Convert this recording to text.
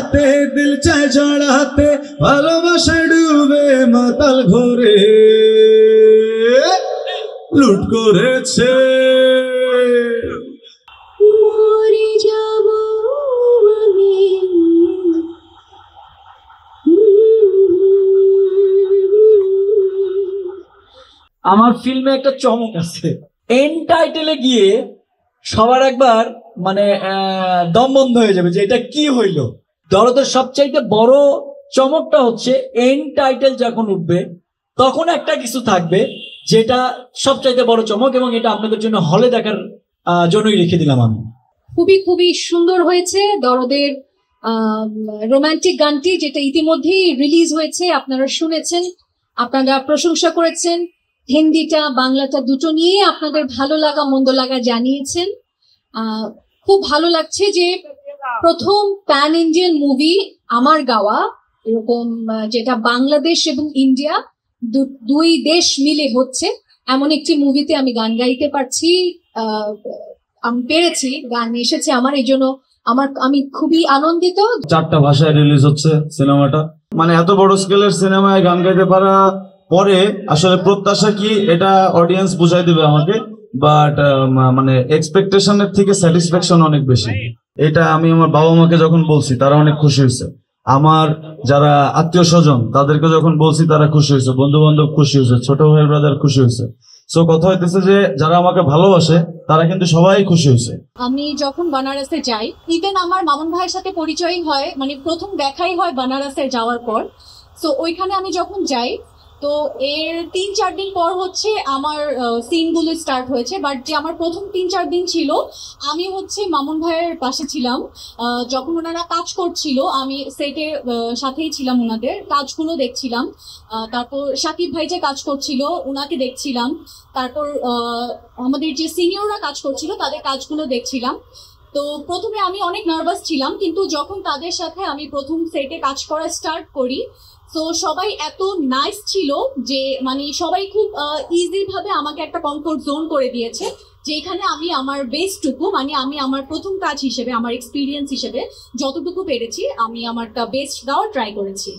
হাতে দিল চায় জড়াতে ভালোবাসায় ডুবে মাতাল ঘরে লুট করেছে মরে যাব আমি আমার ফিল্মে একটা চমক আছে, এন্ড টাইটেলে গিয়ে সবার একবার মানে দম বন্ধ হয়ে যাবে যে এটা কি হইল। দরদের সবচাইতে বড় চমকটা হচ্ছে এন্ড টাইটেল যখন উঠবে তখন একটা কিছু থাকবে যেটা সবচাইতে বড় চমক, এবং এটা আপনাদের জন্য হলে দেখার জন্যই রেখে দিলাম আমি। খুবই খুবই সুন্দর হয়েছে দরদের রোমান্টিক গানটি, যেটা ইতিমধ্যেই রিলিজ হয়েছে, আপনারা শুনেছেন, আপনারা প্রশংসা করেছেন। হিন্দিটা বাংলাটা দুটো নিয়ে আপনাদের ভালো লাগা মন্দ লাগা জানিয়েছেন। খুব ভালো লাগছে যে প্রথম প্যান ইন্ডিয়ান মুভি আমার গাওয়া এরকম, যেটা বাংলাদেশ এবং ইন্ডিয়া দুই দেশ মিলে হচ্ছে, এমন একটি মুভিতে আমি গান গাইতে পারছি, আমি পেরেছি, গান এসেছে আমার, এই জন্য আমি খুবই আনন্দিত। 4টা ভাষায় রিলিজ হচ্ছে সিনেমাটা, মানে এত বড় স্কেলের সিনেমায় গান গাইতে পারা পরে আসলে প্রত্যাশা কি এটা অডিয়েন্স বুঝাই দিবে আমাকে, বাট মানে এক্সপেকটেশনের থেকে স্যাটিসফ্যাকশন অনেক বেশি। এটা আমি আমার বাবা মাকে যখন বলছি তারা অনেক খুশি হয়েছে, আমার যারা আত্মীয় স্বজন তাদেরকে যখন বলছি তারা খুশি হয়েছে, বন্ধু বান্ধব খুশি হয়েছে, ছোট ভাই ব্রাদার খুশি হয়েছে। সো কথা হইতেছে যে যারা আমাকে ভালোবাসে তারা কিন্তু সবাই খুশি হয়েছে। আমি যখন বানারসে যাই, ইভেন আমার মামুন ভাইয়ের সাথে পরিচয় হয়, মানে প্রথম দেখাই হয় বানারসে যাওয়ার পর। সো ওইখানে আমি যখন যাই তো এর 3-4 দিন পর হচ্ছে আমার সিনগুলো স্টার্ট হয়েছে, বাট যে আমার প্রথম 3-4 দিন ছিল আমি হচ্ছে মামুন ভাইয়ের পাশে ছিলাম। যখন ওনারা কাজ করছিল আমি সেটের সাথেই ছিলাম, ওনাদের কাজগুলো দেখছিলাম। তারপর সাকিব ভাই যে কাজ করছিল ওনাকে দেখছিলাম, তারপর আমাদের যে সিনিয়ররা কাজ করছিল তাদের কাজগুলো দেখছিলাম। তো প্রথমে আমি অনেক নার্ভাস ছিলাম, কিন্তু যখন তাদের সাথে আমি প্রথম সেটে কাজ করা স্টার্ট করি তো সবাই এত নাইস ছিল যে মানে সবাই খুব ইজি ভাবে আমাকে একটা কমফোর্ট জোন করে দিয়েছে, যেখানে আমি আমার বেস্টটুকু, মানে আমি আমার প্রথম কাজ হিসেবে, আমার এক্সপিরিয়েন্স হিসেবে যতটুকু পেরেছি আমি আমারটা বেস্ট দেওয়ার ট্রাই করেছি।